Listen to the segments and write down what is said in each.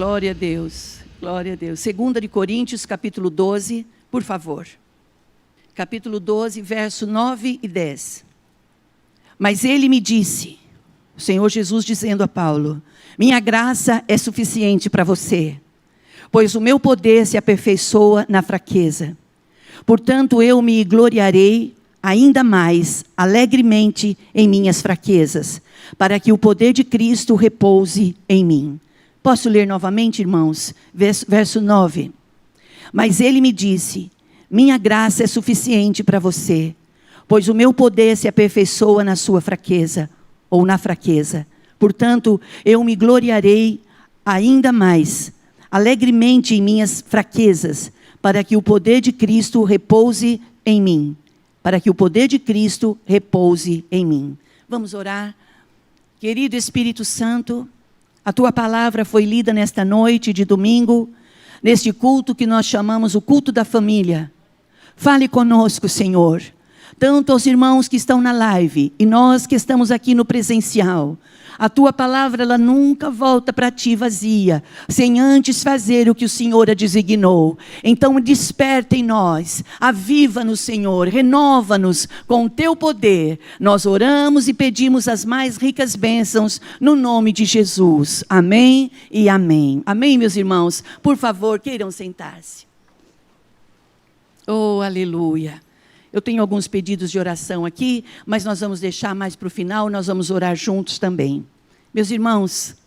Glória a Deus, glória a Deus. 2 Coríntios, capítulo 12, por favor. Capítulo 12, verso 9 e 10. Mas ele me disse, o Senhor Jesus dizendo a Paulo, minha graça é suficiente para você, pois o meu poder se aperfeiçoa na fraqueza. Portanto, eu me gloriarei ainda mais alegremente em minhas fraquezas, para que o poder de Cristo repouse em mim. Posso ler novamente, irmãos? Verso 9. Mas ele me disse, minha graça é suficiente para você, pois o meu poder se aperfeiçoa na sua fraqueza, ou na fraqueza. Portanto, eu me gloriarei ainda mais alegremente em minhas fraquezas, para que o poder de Cristo repouse em mim. Para que o poder de Cristo repouse em mim. Vamos orar. Querido Espírito Santo, a Tua palavra foi lida nesta noite de domingo, neste culto que nós chamamos o culto da família. Fale conosco, Senhor, tanto aos irmãos que estão na live e nós que estamos aqui no presencial. A Tua palavra, ela nunca volta para Ti vazia, sem antes fazer o que o Senhor a designou. Então desperta em nós, aviva-nos, Senhor, renova-nos com o Teu poder. Nós oramos e pedimos as mais ricas bênçãos no nome de Jesus. Amém e amém. Amém, meus irmãos? Por favor, queiram sentar-se. Oh, aleluia. Eu tenho alguns pedidos de oração aqui, mas nós vamos deixar mais para o final, nós vamos orar juntos também. Meus irmãos,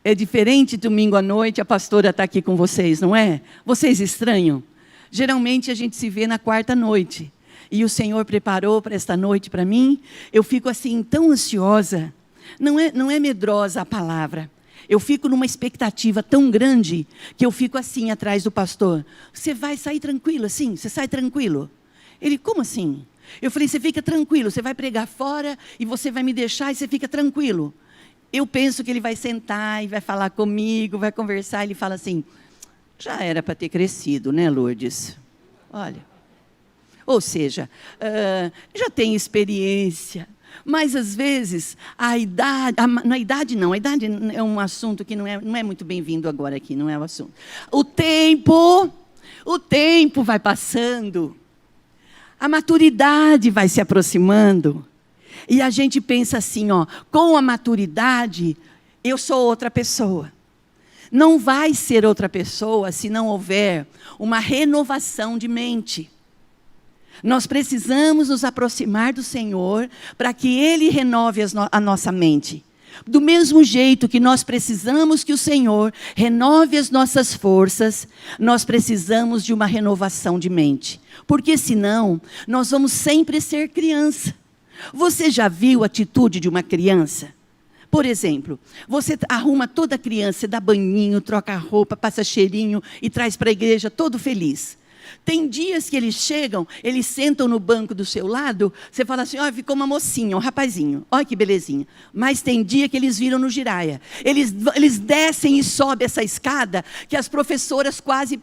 é diferente domingo à noite, a pastora está aqui com vocês, não é? Vocês estranham? Geralmente a gente se vê na quarta noite, e o Senhor preparou para esta noite para mim, eu fico assim tão ansiosa, não é medrosa a palavra, eu fico numa expectativa tão grande, que eu fico assim atrás do pastor, você vai sair tranquilo assim? Você sai tranquilo? Ele, como assim? Eu falei, você fica tranquilo, você vai pregar fora e você vai me deixar e você fica tranquilo. Eu penso que ele vai sentar e vai falar comigo, vai conversar, ele fala assim, já era para ter crescido, né, Lourdes? Olha, ou seja, já tem experiência, mas às vezes a idade é um assunto que não é muito bem-vindo agora aqui, não é o assunto. O tempo vai passando, a maturidade vai se aproximando, e a gente pensa assim, ó, com a maturidade, eu sou outra pessoa. Não vai ser outra pessoa se não houver uma renovação de mente. Nós precisamos nos aproximar do Senhor para que Ele renove a nossa mente. Do mesmo jeito que nós precisamos que o Senhor renove as nossas forças, nós precisamos de uma renovação de mente. Porque senão, nós vamos sempre ser criança. Você já viu a atitude de uma criança? Por exemplo, você arruma toda criança, dá banhinho, troca a roupa, passa cheirinho e traz para a igreja todo feliz. Tem dias que eles chegam, eles sentam no banco do seu lado, você fala assim, ó, ficou uma mocinha, um rapazinho, olha que belezinha. Mas tem dia que eles viram no giraia. Eles descem e sobem essa escada, que as professoras quase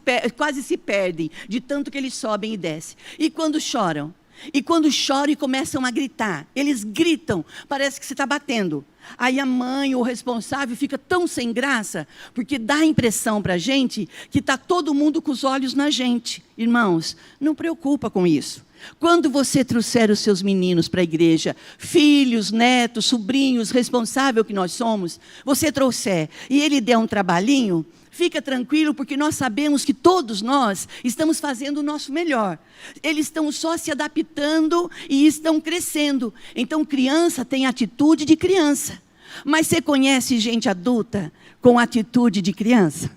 se perdem, de tanto que eles sobem e descem. E quando choram? E quando choram e começam a gritar, eles gritam, parece que você está batendo. Aí a mãe, o responsável, fica tão sem graça, porque dá a impressão para a gente que está todo mundo com os olhos na gente. Irmãos, não preocupa com isso. Quando você trouxer os seus meninos para a igreja, filhos, netos, sobrinhos, responsável que nós somos, você trouxer e ele der um trabalhinho, fica tranquilo, porque nós sabemos que todos nós estamos fazendo o nosso melhor. Eles estão só se adaptando e estão crescendo. Então, criança tem atitude de criança. Mas você conhece gente adulta com atitude de criança?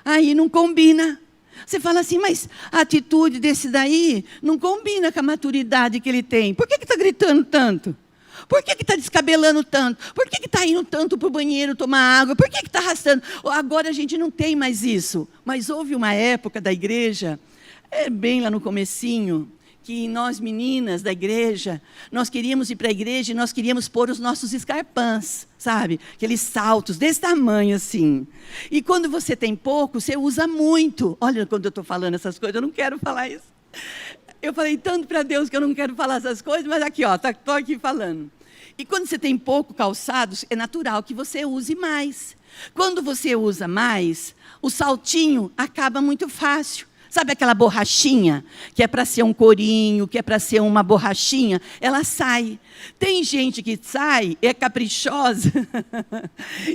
Aí não combina. Você fala assim, mas a atitude desse daí não combina com a maturidade que ele tem. Por que está gritando tanto? Por que está descabelando tanto? Por que está indo tanto para o banheiro tomar água? Por que está arrastando? Agora a gente não tem mais isso. Mas houve uma época da igreja, bem lá no comecinho, que nós meninas da igreja, nós queríamos ir para a igreja e nós queríamos pôr os nossos escarpãs, sabe? Aqueles saltos desse tamanho assim. E quando você tem pouco, você usa muito. Olha, quando eu estou falando essas coisas, eu não quero falar isso. Eu falei tanto para Deus que eu não quero falar essas coisas, mas aqui, ó, estou aqui falando. E quando você tem pouco calçados, é natural que você use mais. Quando você usa mais, o saltinho acaba muito fácil. Sabe aquela borrachinha, que é para ser um corinho, que é para ser uma borrachinha? Ela sai. Tem gente que sai, é caprichosa,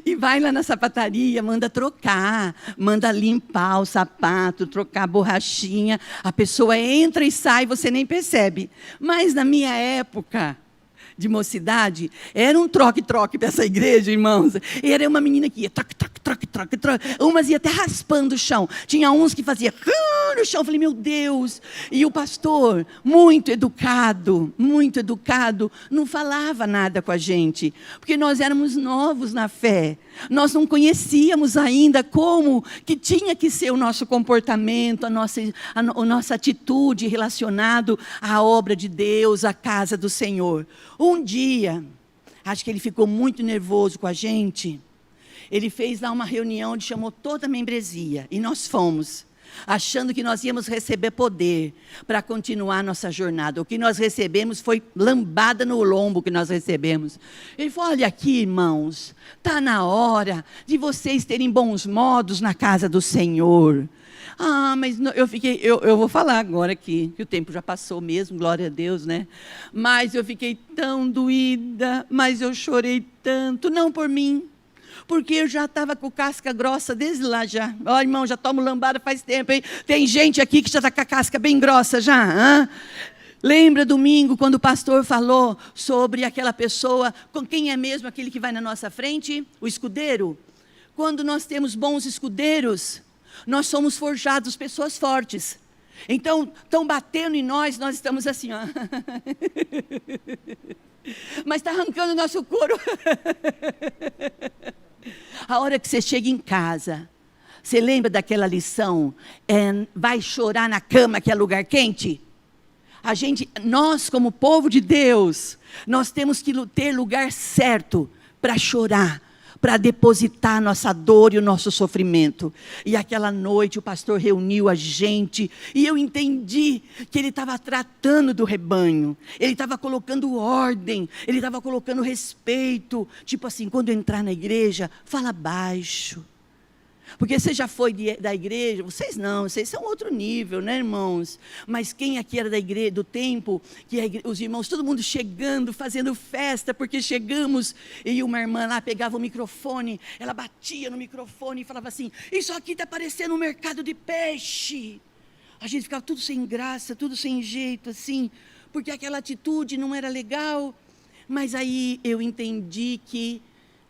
e vai lá na sapataria, manda trocar, manda limpar o sapato, trocar a borrachinha. A pessoa entra e sai, você nem percebe. Mas na minha época de mocidade, era um troque-troque para essa igreja, irmãos. Era uma menina que ia troque, troque, troque, troque, troque. Umas ia até raspando o chão. Tinha uns que fazia no chão. Eu falei, meu Deus. E o pastor, muito educado, não falava nada com a gente, porque nós éramos novos na fé. Nós não conhecíamos ainda como que tinha que ser o nosso comportamento, a nossa atitude relacionado à obra de Deus, à casa do Senhor. Um dia, acho que ele ficou muito nervoso com a gente. Ele fez lá uma reunião, ele chamou toda a membresia, e nós fomos, achando que nós íamos receber poder para continuar a nossa jornada. O que nós recebemos foi lambada no lombo que nós recebemos. Ele falou, olha aqui, irmãos, está na hora de vocês terem bons modos na casa do Senhor. Ah, mas não, eu vou falar agora aqui, que o tempo já passou mesmo, glória a Deus, né? Mas eu fiquei tão doída, mas eu chorei tanto, não por mim, porque eu já estava com casca grossa desde lá já. Ó, irmão, já tomo lambada faz tempo, hein? Tem gente aqui que já está com a casca bem grossa já, hã? Lembra domingo, quando o pastor falou sobre aquela pessoa, com quem é mesmo aquele que vai na nossa frente? O escudeiro. Quando nós temos bons escudeiros, nós somos forjados pessoas fortes. Então, estão batendo em nós estamos assim, ó. Mas está arrancando o nosso couro. A hora que você chega em casa, você lembra daquela lição? Vai chorar na cama, que é lugar quente? Nós como povo de Deus, nós temos que ter lugar certo para chorar, para depositar a nossa dor e o nosso sofrimento. E aquela noite o pastor reuniu a gente, e eu entendi que ele estava tratando do rebanho, ele estava colocando ordem, ele estava colocando respeito, tipo assim, quando entrar na igreja, fala baixo. Porque você já foi da igreja, vocês são outro nível, né, irmãos? Mas quem aqui era da igreja, do tempo, os irmãos, todo mundo chegando, fazendo festa, porque chegamos, e uma irmã lá pegava o microfone, ela batia no microfone e falava assim, isso aqui está parecendo um mercado de peixe. A gente ficava tudo sem graça, tudo sem jeito, assim, porque aquela atitude não era legal. Mas aí eu entendi que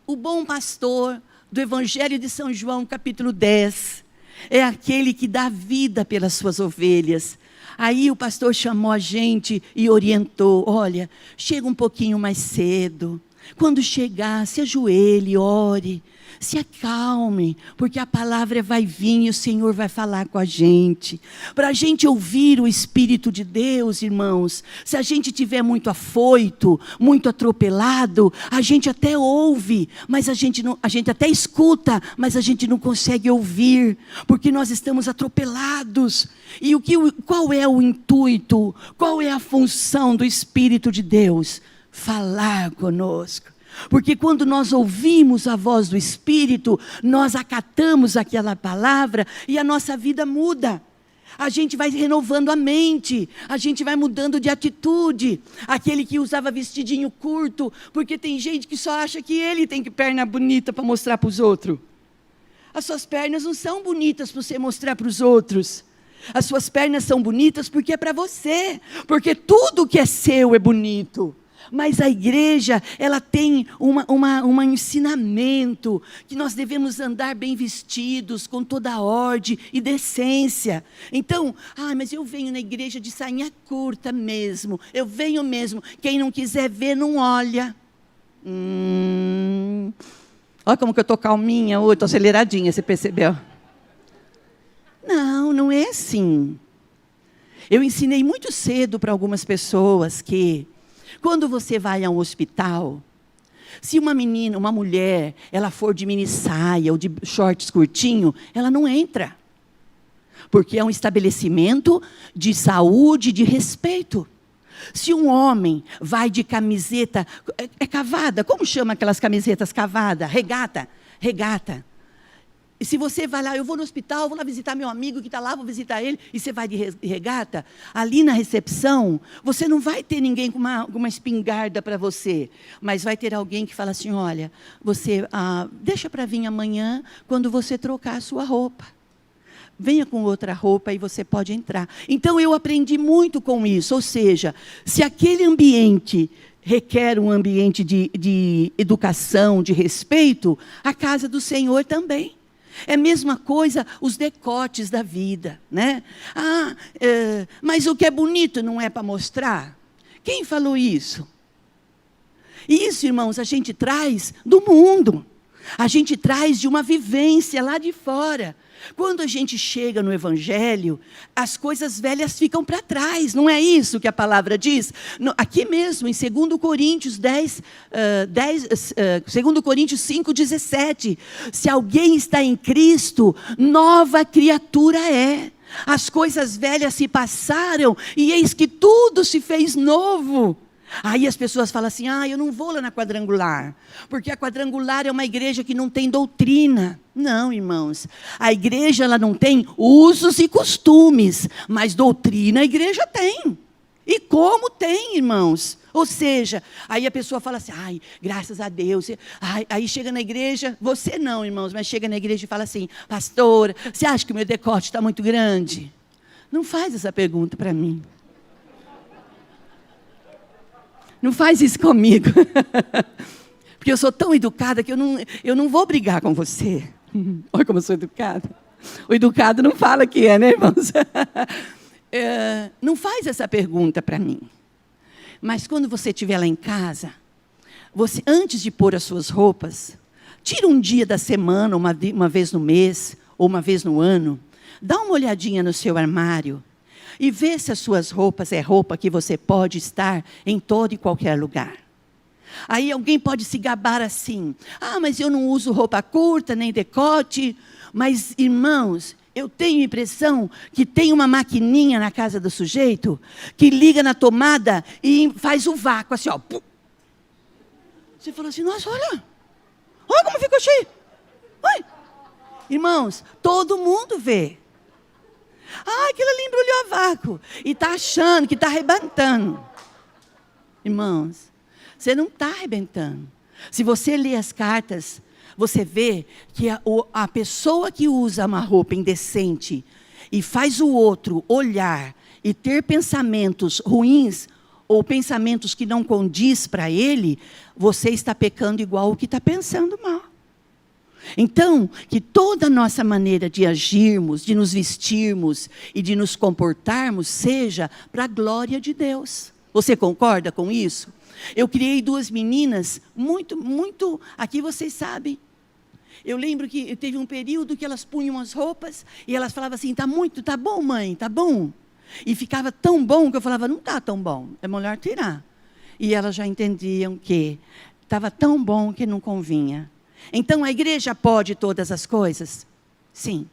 o bom pastor do Evangelho de São João, capítulo 10, é aquele que dá vida pelas suas ovelhas. Aí o pastor chamou a gente e orientou, olha, chega um pouquinho mais cedo, quando chegar, se ajoelhe, ore, se acalme, porque a palavra vai vir e o Senhor vai falar com a gente. Para a gente ouvir o Espírito de Deus, irmãos, se a gente estiver muito afoito, muito atropelado, a gente até ouve, mas a gente até escuta, mas a gente não consegue ouvir, porque nós estamos atropelados. E qual é o intuito, qual é a função do Espírito de Deus? Falar conosco. Porque quando nós ouvimos a voz do Espírito, nós acatamos aquela palavra e a nossa vida muda. A gente vai renovando a mente, a gente vai mudando de atitude. Aquele que usava vestidinho curto, porque tem gente que só acha que ele tem perna bonita para mostrar para os outros. As suas pernas não são bonitas para você mostrar para os outros. As suas pernas são bonitas porque é para você, porque tudo que é seu é bonito. Mas a igreja, ela tem um ensinamento, que nós devemos andar bem vestidos, com toda a ordem e decência. Então, mas eu venho na igreja de sainha curta mesmo, eu venho mesmo, quem não quiser ver, não olha. Olha como que eu estou calminha hoje, estou aceleradinha, você percebeu? Não é assim. Eu ensinei muito cedo para algumas pessoas que, quando você vai a um hospital, se uma menina, uma mulher, ela for de mini saia ou de shorts curtinho, ela não entra. Porque é um estabelecimento de saúde, de respeito. Se um homem vai de camiseta, cavada, como chama aquelas camisetas cavada? Regata, regata. E se você vai lá, eu vou no hospital, vou lá visitar meu amigo que está lá, vou visitar ele, e você vai de regata, ali na recepção, você não vai ter ninguém com uma espingarda para você, mas vai ter alguém que fala assim, olha, você deixa para vir amanhã, quando você trocar a sua roupa. Venha com outra roupa e você pode entrar. Então, eu aprendi muito com isso, ou seja, se aquele ambiente requer um ambiente de educação, de respeito, a casa do Senhor também. É a mesma coisa os decotes da vida, né? Mas o que é bonito não é para mostrar? Quem falou isso? Isso, irmãos, a gente traz do mundo. A gente traz de uma vivência lá de fora. Quando a gente chega no Evangelho, as coisas velhas ficam para trás, não é isso que a palavra diz? Aqui mesmo, em 2 Coríntios 2 Coríntios 5,17, se alguém está em Cristo, nova criatura é. As coisas velhas se passaram e eis que tudo se fez novo. Aí as pessoas falam assim, eu não vou lá na quadrangular, porque a quadrangular é uma igreja que não tem doutrina. Não, irmãos, a igreja ela não tem usos e costumes, mas doutrina a igreja tem. E como tem, irmãos? Ou seja, aí a pessoa fala assim, graças a Deus. Aí chega na igreja, você não, irmãos, mas chega na igreja e fala assim, pastora, você acha que o meu decote está muito grande? Não faz essa pergunta para mim. Não faz isso comigo, porque eu sou tão educada que eu não vou brigar com você. Olha como eu sou educada. O educado não fala que é, né, irmãos? Não faz essa pergunta para mim. Mas quando você estiver lá em casa, você, antes de pôr as suas roupas, tira um dia da semana, uma vez no mês, ou uma vez no ano, dá uma olhadinha no seu armário, e vê se as suas roupas é roupa que você pode estar em todo e qualquer lugar. Aí alguém pode se gabar assim, mas eu não uso roupa curta, nem decote. Mas, irmãos, eu tenho a impressão que tem uma maquininha na casa do sujeito, que liga na tomada e faz o vácuo, assim, ó. Você fala assim, nossa, olha como ficou cheio. Oi. Irmãos, todo mundo vê. Aquilo ali embrulhou a vácuo. E está achando que está arrebentando. Irmãos, você não está arrebentando. Se você lê as cartas, você vê que a pessoa que usa uma roupa indecente e faz o outro olhar e ter pensamentos ruins ou pensamentos que não condiz para ele, você está pecando igual o que está pensando mal. Então, que toda a nossa maneira de agirmos, de nos vestirmos e de nos comportarmos seja para a glória de Deus. Você concorda com isso? Eu criei 2 meninas muito, aqui vocês sabem. Eu lembro que teve um período que elas punham as roupas e elas falavam assim, tá bom mãe, tá bom? E ficava tão bom que eu falava, não está tão bom, é melhor tirar. E elas já entendiam que estava tão bom que não convinha. Então, a igreja pode todas as coisas? Sim.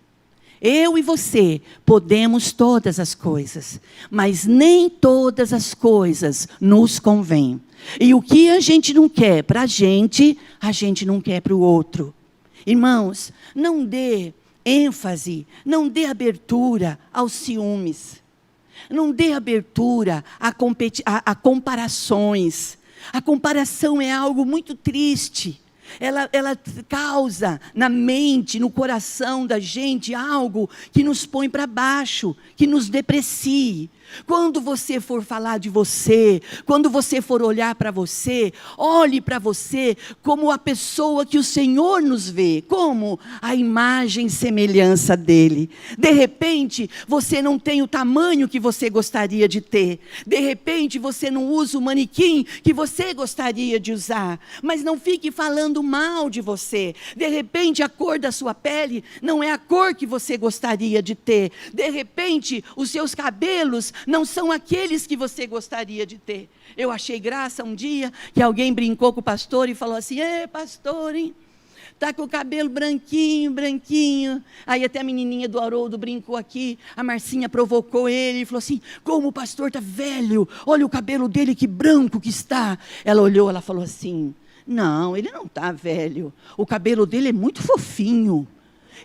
Eu e você podemos todas as coisas, mas nem todas as coisas nos convêm. E o que a gente não quer para a gente não quer para o outro. Irmãos, não dê ênfase, não dê abertura aos ciúmes. Não dê abertura a comparações. A comparação é algo muito triste. Ela causa na mente, no coração da gente algo que nos põe para baixo, que nos deprecie. Quando você for falar de você, quando você for olhar para você, olhe para você como a pessoa que o Senhor nos vê, como a imagem e semelhança dEle. De repente, você não tem o tamanho que você gostaria de ter. De repente, você não usa o manequim que você gostaria de usar. Mas não fique falando mal de você. De repente, a cor da sua pele não é a cor que você gostaria de ter. De repente, os seus cabelos não são aqueles que você gostaria de ter. Eu achei graça um dia que alguém brincou com o pastor e falou assim, pastor, hein? Tá com o cabelo branquinho, branquinho. Aí até a menininha do Haroldo brincou aqui, a Marcinha provocou ele e falou assim, como o pastor está velho, olha o cabelo dele que branco que está. Ela olhou, ela falou assim, não, ele não está velho, o cabelo dele é muito fofinho.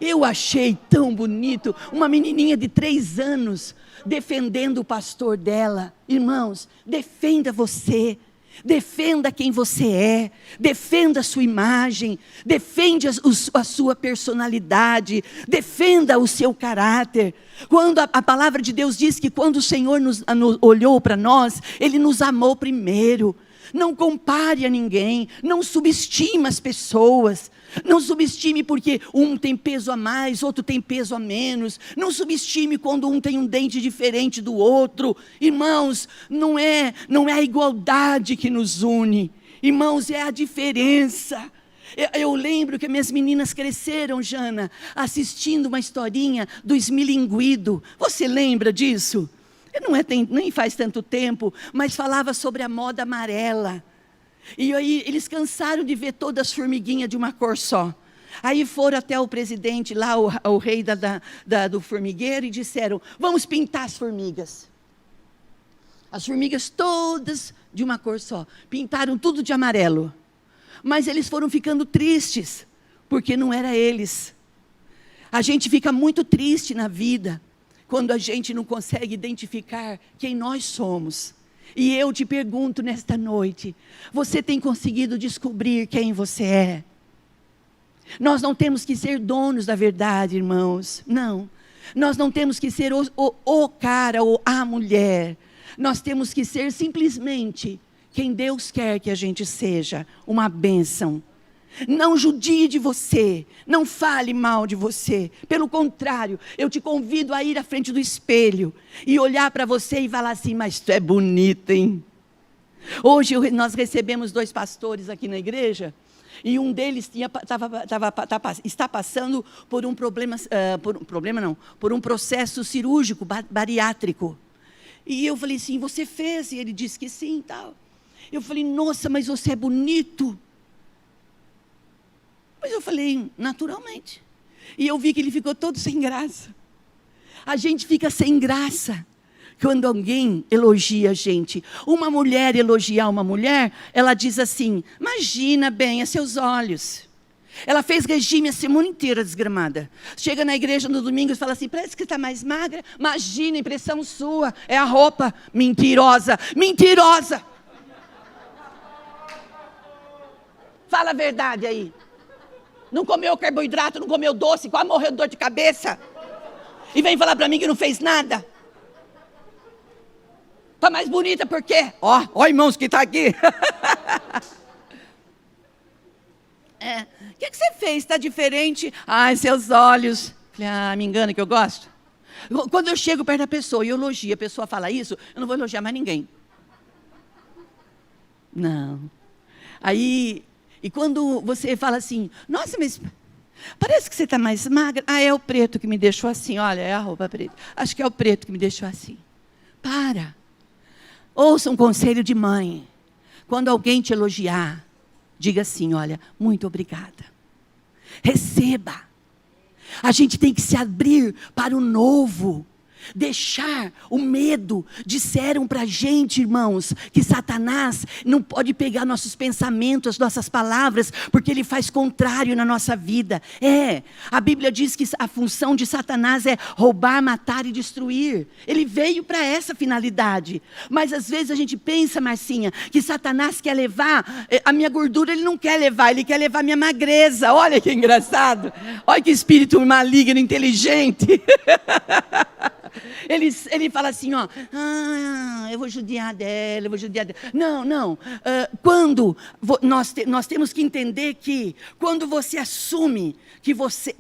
Eu achei tão bonito, uma menininha de 3 anos, defendendo o pastor dela. Irmãos, defenda você. Defenda quem você é, defenda a sua imagem, defenda a sua personalidade, defenda o seu caráter. Quando a palavra de Deus diz que quando o Senhor nos olhou para nós, Ele nos amou primeiro. Não compare a ninguém, não subestime as pessoas, não subestime porque um tem peso a mais, outro tem peso a menos, não subestime quando um tem um dente diferente do outro. Irmãos, não é a igualdade que nos une, irmãos, é a diferença. Eu lembro que minhas meninas cresceram, Jana, assistindo uma historinha do Esmilinguido. Você lembra disso? Nem faz tanto tempo, mas falava sobre a moda amarela. E aí eles cansaram de ver todas as formiguinhas de uma cor só. Aí foram até o presidente lá, o rei do formigueiro, e disseram, vamos pintar as formigas. As formigas todas de uma cor só. Pintaram tudo de amarelo. Mas eles foram ficando tristes, porque não era eles. A gente fica muito triste na vida, quando a gente não consegue identificar quem nós somos. E eu te pergunto nesta noite, você tem conseguido descobrir quem você é? Nós não temos que ser donos da verdade, irmãos, não. Nós não temos que ser o cara ou a mulher. Nós temos que ser simplesmente quem Deus quer que a gente seja, uma bênção. Não judie de você, não fale mal de você. Pelo contrário, eu te convido a ir à frente do espelho e olhar para você e falar assim, mas tu é bonita, hein? Hoje nós recebemos 2 pastores aqui na igreja e um deles está passando por um por um processo cirúrgico bariátrico. E eu falei assim, você fez? E ele disse que sim e tal. Eu falei, nossa, mas você é bonito. Mas eu falei, naturalmente. E eu vi que ele ficou todo sem graça. A gente fica sem graça quando alguém elogia a gente. Uma mulher elogiar uma mulher, ela diz assim, imagina bem, a seus olhos. Ela fez regime a semana inteira desgramada. Chega na igreja no domingo e fala assim, parece que está mais magra. Imagina, impressão sua, é a roupa. Mentirosa, mentirosa. Fala a verdade aí. Não comeu carboidrato, não comeu doce, quase morreu de dor de cabeça. E vem falar para mim que não fez nada. Está mais bonita por quê? Ó, irmãos que está aqui. O que você fez? Está diferente? Ai, seus olhos. Falei, me engana que eu gosto. Quando eu chego perto da pessoa e eu elogio, a pessoa fala isso, eu não vou elogiar mais ninguém. Não. Aí... E quando você fala assim, nossa, mas parece que você está mais magra. É o preto que me deixou assim, olha, é a roupa preta. Acho que é o preto que me deixou assim. Para. Ouça um conselho de mãe. Quando alguém te elogiar, diga assim, olha, muito obrigada. Receba. A gente tem que se abrir para o novo. Deixar o medo. Disseram para a gente, irmãos, que Satanás não pode pegar nossos pensamentos, as nossas palavras, porque ele faz contrário na nossa vida. A Bíblia diz que a função de Satanás é roubar, matar e destruir. Ele veio para essa finalidade. Mas às vezes a gente pensa, Marcinha, que Satanás quer levar a minha gordura, ele não quer levar, ele quer levar a minha magreza. Olha que engraçado. Olha que espírito maligno, inteligente. Ele fala assim, eu vou judiar dela, Não. Quando nós temos que entender que quando você assume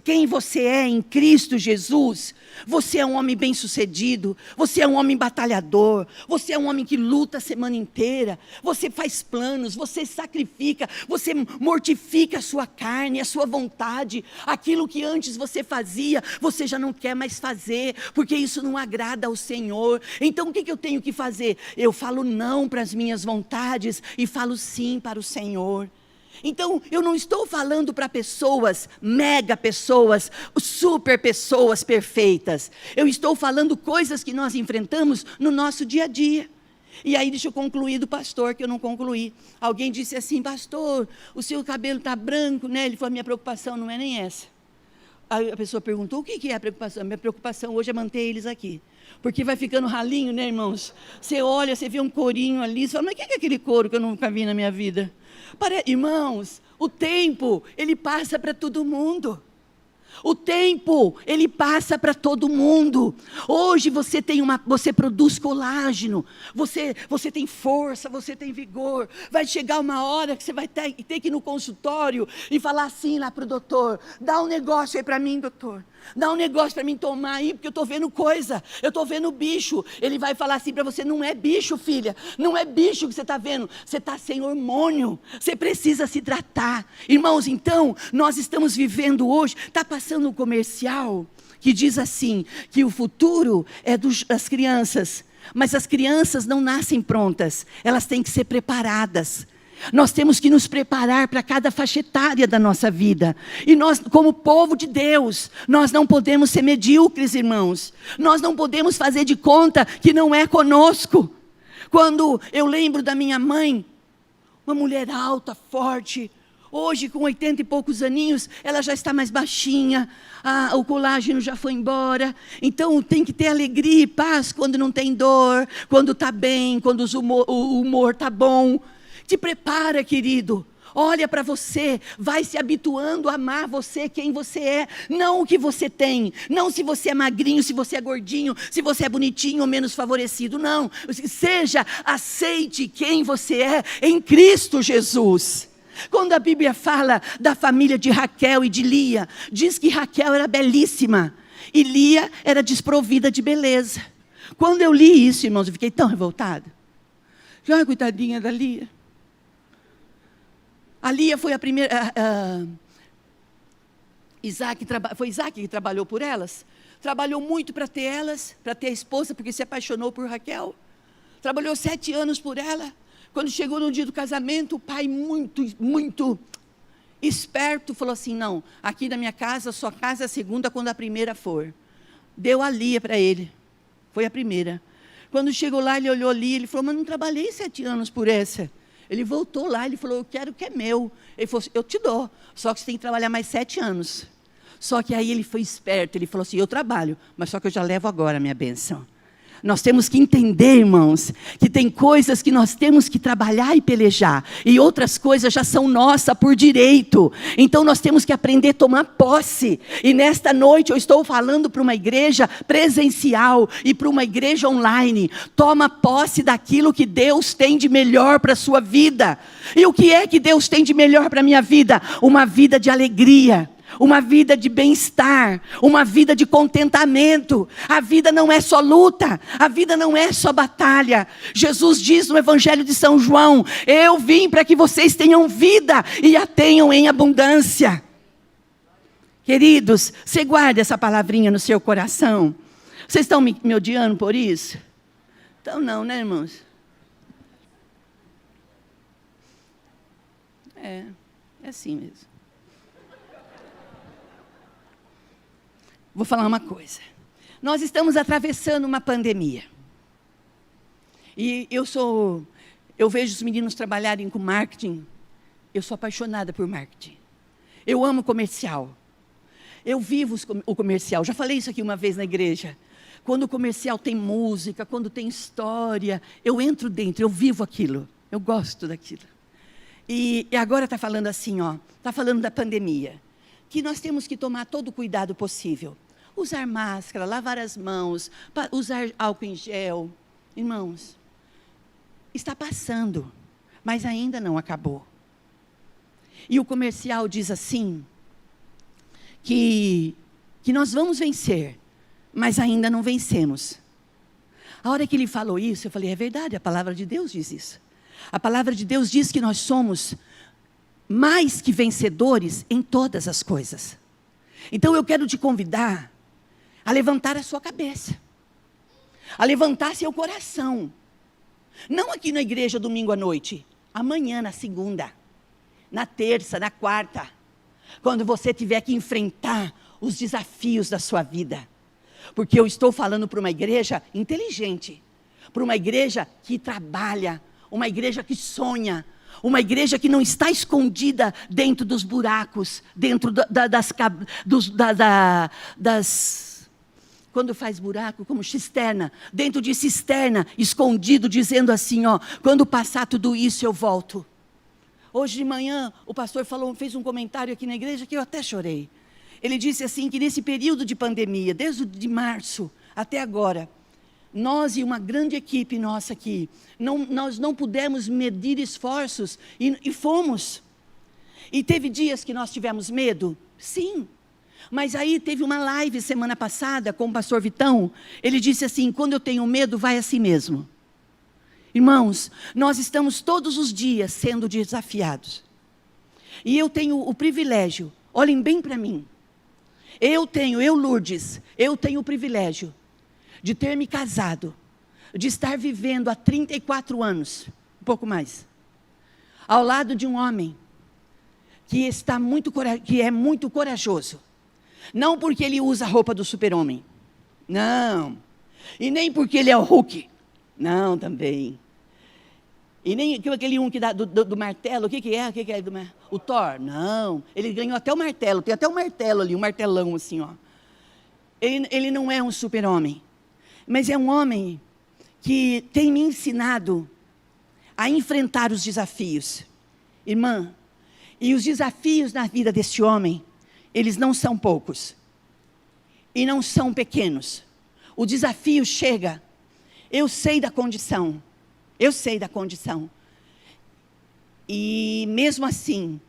quem você é em Cristo Jesus, você é um homem bem-sucedido, você é um homem batalhador, você é um homem que luta a semana inteira, você faz planos, você sacrifica, você mortifica a sua carne, a sua vontade, aquilo que antes você fazia, você já não quer mais fazer, porque isso não agrada ao Senhor. Então o que eu tenho que fazer? Eu falo não para as minhas vontades e falo sim para o Senhor. Então, eu não estou falando para pessoas, mega pessoas, super pessoas perfeitas. Eu estou falando coisas que nós enfrentamos no nosso dia a dia. E aí, deixa eu concluir do pastor, que eu não concluí. Alguém disse assim: pastor, o seu cabelo está branco, né? Ele falou: minha preocupação não é nem essa. Aí a pessoa perguntou: o que é a preocupação? Minha preocupação hoje é manter eles aqui. Porque vai ficando ralinho, né, irmãos? Você olha, você vê um corinho ali, você fala: mas o que é aquele couro que eu nunca vi na minha vida? Irmãos, o tempo, ele passa para todo mundo. O tempo, ele passa para todo mundo. Hoje você produz colágeno, você tem força, você tem vigor. Vai chegar uma hora que você vai ter que ir no consultório e falar assim lá para o doutor: dá um negócio aí para mim, doutor. Dá um negócio para mim tomar aí, porque eu estou vendo coisa, eu estou vendo bicho. Ele vai falar assim para você: não é bicho, filha, não é bicho que você está vendo, você está sem hormônio, você precisa se tratar. Irmãos, então, nós estamos vivendo hoje, está passando um comercial que diz assim, que o futuro é das crianças, mas as crianças não nascem prontas, elas têm que ser preparadas. Nós temos que nos preparar para cada faixa etária da nossa vida. E nós, como povo de Deus, nós não podemos ser medíocres, irmãos. Nós não podemos fazer de conta que não é conosco. Quando eu lembro da minha mãe, uma mulher alta, forte, hoje com 80 e poucos aninhos, ela já está mais baixinha, o colágeno já foi embora. Então tem que ter alegria e paz quando não tem dor, quando está bem, quando o humor está bom. Te prepara, querido. Olha para você, vai se habituando a amar você, quem você é, não o que você tem, não se você é magrinho, se você é gordinho, se você é bonitinho ou menos favorecido, não. Aceite quem você é em Cristo Jesus. Quando a Bíblia fala da família de Raquel e de Lia, diz que Raquel era belíssima e Lia era desprovida de beleza. Quando eu li isso, irmãos, eu fiquei tão revoltada. Ai, coitadinha da Lia. A Lia foi a primeira, foi Isaac que trabalhou por elas, trabalhou muito para ter elas, para ter a esposa, porque se apaixonou por Raquel, trabalhou 7 anos por ela. Quando chegou no dia do casamento, o pai muito esperto falou assim: não, aqui na minha casa, sua casa é a segunda quando a primeira for. Deu a Lia para ele, foi a primeira. Quando chegou lá, ele olhou Lia, ele falou: mas não trabalhei 7 anos por essa. Ele voltou lá, ele falou: eu quero o que é meu. Ele falou assim: eu te dou, só que você tem que trabalhar mais 7 anos. Só que aí ele foi esperto, ele falou assim: eu trabalho, mas só que eu já levo agora a minha bênção. Nós temos que entender, irmãos, que tem coisas que nós temos que trabalhar e pelejar, e outras coisas já são nossas por direito. Então nós temos que aprender a tomar posse. E nesta noite eu estou falando para uma igreja presencial e para uma igreja online: toma posse daquilo que Deus tem de melhor para a sua vida. E o que é que Deus tem de melhor para a minha vida? Uma vida de alegria, uma vida de bem-estar, uma vida de contentamento. A vida não é só luta, a vida não é só batalha. Jesus diz no Evangelho de São João: eu vim para que vocês tenham vida e a tenham em abundância. Queridos, você guarda essa palavrinha no seu coração. Vocês estão me odiando por isso? Então não, né, irmãos? É assim mesmo. Vou falar uma coisa. Nós estamos atravessando uma pandemia. E eu vejo os meninos trabalharem com marketing. Eu sou apaixonada por marketing. Eu amo comercial. Eu vivo o comercial. Já falei isso aqui uma vez na igreja. Quando o comercial tem música, quando tem história, eu entro dentro, eu vivo aquilo. Eu gosto daquilo. E agora está falando assim, está falando da pandemia. Que nós temos que tomar todo o cuidado possível. Usar máscara, lavar as mãos, usar álcool em gel. Irmãos, está passando, mas ainda não acabou. E o comercial diz assim, que nós vamos vencer, mas ainda não vencemos. A hora que ele falou isso, eu falei: é verdade, a palavra de Deus diz isso. A palavra de Deus diz que nós somos mais que vencedores em todas as coisas. Então eu quero te convidar a levantar a sua cabeça, a levantar seu coração. Não aqui na igreja domingo à noite, amanhã na segunda. na terça, na quarta, quando você tiver que enfrentar os desafios da sua vida. Porque eu estou falando para uma igreja inteligente, para uma igreja que trabalha, uma igreja que sonha, uma igreja que não está escondida dentro dos buracos, dentro quando faz buraco, como cisterna, dentro de cisterna, escondido, dizendo assim, ó, quando passar tudo isso eu volto. Hoje de manhã, o pastor fez um comentário aqui na igreja que eu até chorei. Ele disse assim, que nesse período de pandemia, desde de março até agora, nós e uma grande equipe nossa aqui, nós não pudemos medir esforços e fomos. E teve dias que nós tivemos medo? Sim. Mas aí teve uma live semana passada com o pastor Vitão, ele disse assim, quando eu tenho medo, vai assim mesmo. Irmãos, nós estamos todos os dias sendo desafiados. E eu tenho o privilégio, olhem bem para mim, Lourdes, eu tenho o privilégio de ter me casado, de estar vivendo há 34 anos, um pouco mais, ao lado de um homem que é muito corajoso. Não porque ele usa a roupa do super-homem, não, e nem porque ele é o Hulk, não também, e nem aquele um que dá do martelo, o que é o Thor, não, ele ganhou até o martelo, tem até um martelo ali, um martelão assim, ó. Ele não é um super-homem, mas é um homem que tem me ensinado a enfrentar os desafios, irmã, e os desafios na vida desse homem, eles não são poucos, e não são pequenos, o desafio chega, eu sei da condição, e mesmo assim,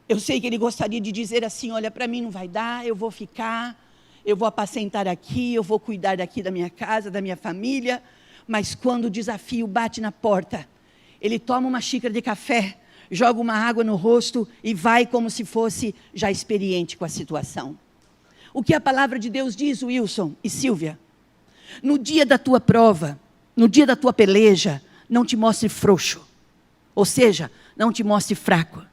eu sei que ele gostaria de dizer assim, olha, para mim não vai dar, eu vou ficar, eu vou apacentar aqui, eu vou cuidar daqui da minha casa, da minha família, mas quando o desafio bate na porta, ele toma uma xícara de café, joga uma água no rosto e vai como se fosse já experiente com a situação. O que a palavra de Deus diz, Wilson e Silvia? No dia da tua prova, no dia da tua peleja, não te mostre frouxo. Ou seja, não te mostre fraco.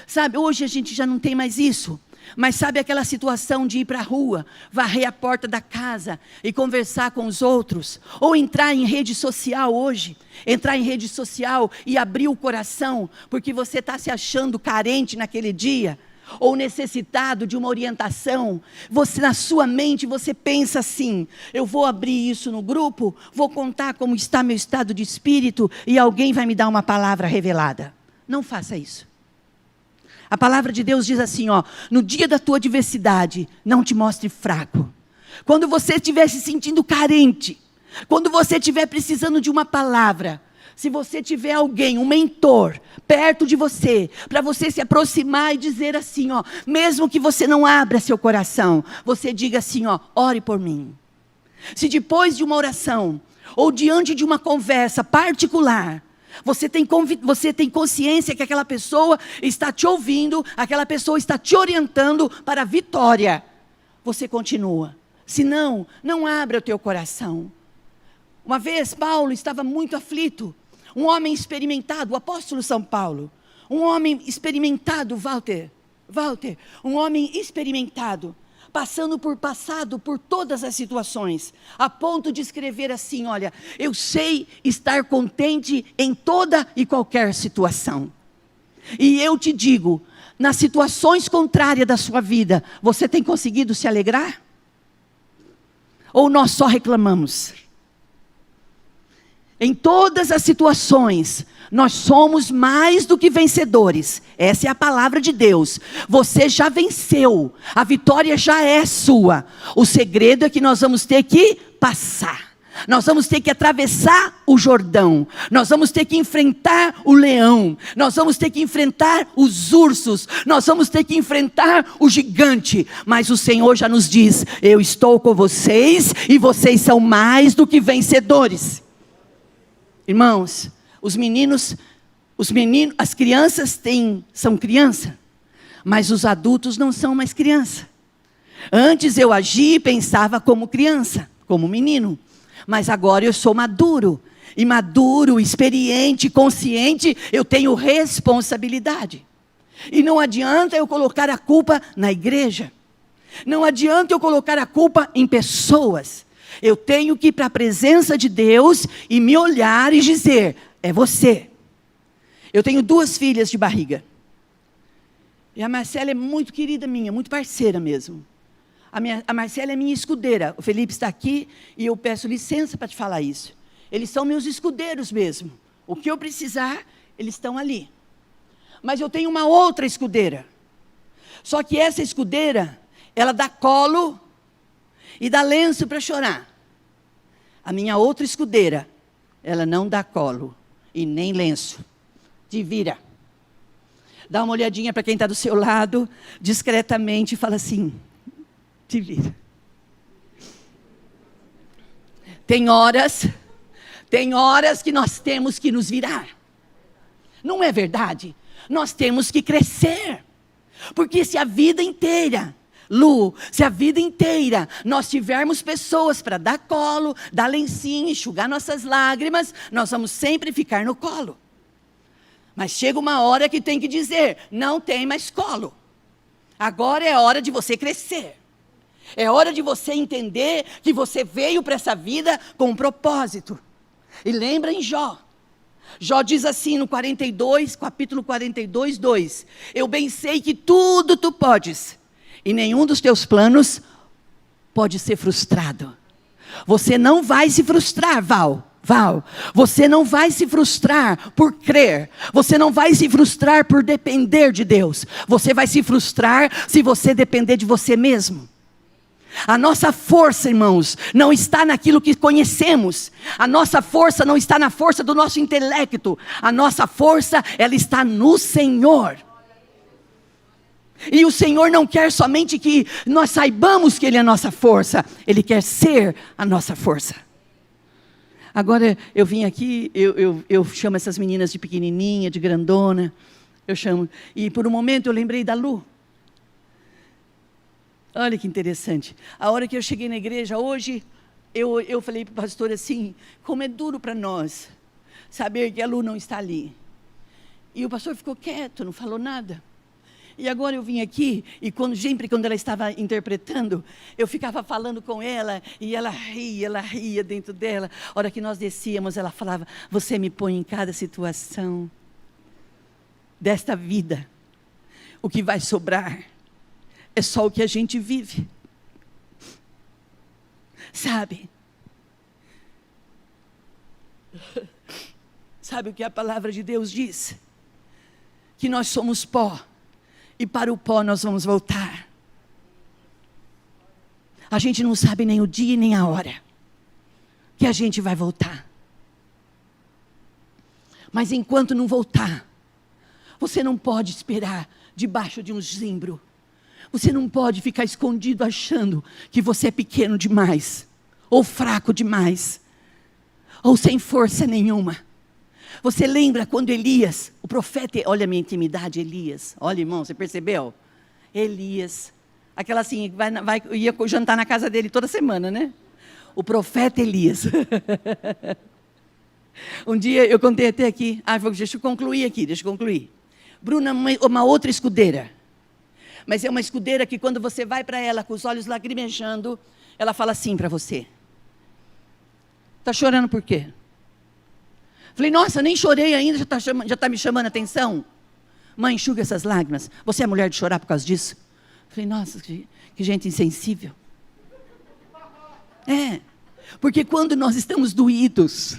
Sabe, hoje a gente já não tem mais isso. Mas sabe aquela situação de ir para a rua, varrer a porta da casa e conversar com os outros? Ou entrar em rede social hoje, entrar em rede social e abrir o coração, porque você está se achando carente naquele dia, ou necessitado de uma orientação. Você, na sua mente, você pensa assim, eu vou abrir isso no grupo, vou contar como está meu estado de espírito e alguém vai me dar uma palavra revelada. Não faça isso. A palavra de Deus diz assim, ó, no dia da tua adversidade, não te mostre fraco. Quando você estiver se sentindo carente, quando você estiver precisando de uma palavra, se você tiver alguém, um mentor, perto de você, para você se aproximar e dizer assim, ó, mesmo que você não abra seu coração, você diga assim, ó, ore por mim. Se depois de uma oração, ou diante de uma conversa particular, você tem consciência que aquela pessoa está te ouvindo, aquela pessoa está te orientando para a vitória, você continua. Se não, não abra o teu coração. Uma vez Paulo estava muito aflito, um homem experimentado, o apóstolo São Paulo, um homem experimentado, Walter, um homem experimentado, passado por todas as situações, a ponto de escrever assim, olha, eu sei estar contente em toda e qualquer situação. E eu te digo, nas situações contrárias da sua vida, você tem conseguido se alegrar? Ou nós só reclamamos? Em todas as situações, nós somos mais do que vencedores. Essa é a palavra de Deus. Você já venceu. A vitória já é sua. O segredo é que nós vamos ter que passar. Nós vamos ter que atravessar o Jordão. Nós vamos ter que enfrentar o leão. Nós vamos ter que enfrentar os ursos. Nós vamos ter que enfrentar o gigante. Mas o Senhor já nos diz, eu estou com vocês e vocês são mais do que vencedores. Irmãos, as crianças são criança, mas os adultos não são mais criança. Antes eu agia e pensava como criança, como menino, mas agora eu sou maduro, e maduro, experiente, consciente, eu tenho responsabilidade. E não adianta eu colocar a culpa na igreja. Não adianta eu colocar a culpa em pessoas. Eu tenho que ir para a presença de Deus e me olhar e dizer, é você. Eu tenho 2 filhas de barriga. E a Marcela é muito querida minha, muito parceira mesmo. A Marcela é minha escudeira. O Felipe está aqui e eu peço licença para te falar isso. Eles são meus escudeiros mesmo. O que eu precisar, eles estão ali. Mas eu tenho uma outra escudeira. Só que essa escudeira, ela dá colo e dá lenço para chorar. A minha outra escudeira, ela não dá colo e nem lenço. Te vira. Dá uma olhadinha para quem está do seu lado, discretamente, e fala assim, te vira. Tem horas que nós temos que nos virar. Não é verdade? Nós temos que crescer. Porque se a vida inteira, Lu, se a vida inteira nós tivermos pessoas para dar colo, dar lencinho, enxugar nossas lágrimas, nós vamos sempre ficar no colo. Mas chega uma hora que tem que dizer, não tem mais colo. Agora é hora de você crescer. É hora de você entender que você veio para essa vida com um propósito. E lembra em Jó. Jó diz assim no 42, capítulo 42, 2. Eu bem sei que tudo tu podes, e nenhum dos teus planos pode ser frustrado. Você não vai se frustrar, Val, você não vai se frustrar por crer, você não vai se frustrar por depender de Deus, você vai se frustrar se você depender de você mesmo. A nossa força, irmãos, não está naquilo que conhecemos, a nossa força não está na força do nosso intelecto, a nossa força, ela está no Senhor. E o Senhor não quer somente que nós saibamos que Ele é a nossa força, Ele quer ser a nossa força. Agora eu vim aqui, eu chamo essas meninas de pequenininha, de grandona, eu chamo, e por um momento eu lembrei da Lu. Olha que interessante, a hora que eu cheguei na igreja hoje, eu falei para o pastor assim, como é duro para nós saber que a Lu não está ali. E o pastor ficou quieto, não falou nada. E agora eu vim aqui, e sempre quando ela estava interpretando, eu ficava falando com ela, e ela ria dentro dela. A hora que nós descíamos, ela falava, você me põe em cada situação desta vida. O que vai sobrar é só o que a gente vive. Sabe? Sabe o que a palavra de Deus diz? Que nós somos pó. E para o pó nós vamos voltar. A gente não sabe nem o dia nem a hora que a gente vai voltar. Mas enquanto não voltar, você não pode esperar debaixo de um zimbro. Você não pode ficar escondido achando que você é pequeno demais, ou fraco demais, ou sem força nenhuma. Você lembra quando Elias, o profeta, olha a minha intimidade, Elias, olha irmão, você percebeu? Elias, aquela assim, ia jantar na casa dele toda semana, né? O profeta Elias. Um dia eu contei até aqui, deixa eu concluir. Bruna, uma outra escudeira, mas é uma escudeira que quando você vai para ela com os olhos lacrimejando, ela fala assim para você, está chorando por quê? Falei, nossa, nem chorei ainda, já está me chamando a atenção. Mãe, enxuga essas lágrimas. Você é mulher de chorar por causa disso? Falei, nossa, que gente insensível. Porque quando nós estamos doídos,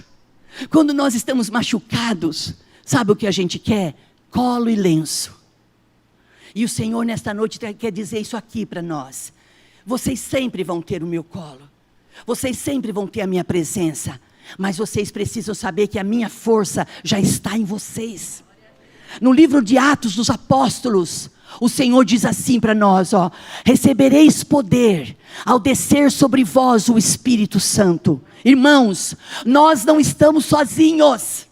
quando nós estamos machucados, sabe o que a gente quer? Colo e lenço. E o Senhor nesta noite quer dizer isso aqui para nós. Vocês sempre vão ter o meu colo. Vocês sempre vão ter a minha presença. Mas vocês precisam saber que a minha força já está em vocês. No livro de Atos dos Apóstolos, o Senhor diz assim para nós, recebereis poder ao descer sobre vós o Espírito Santo. Irmãos, nós não estamos sozinhos.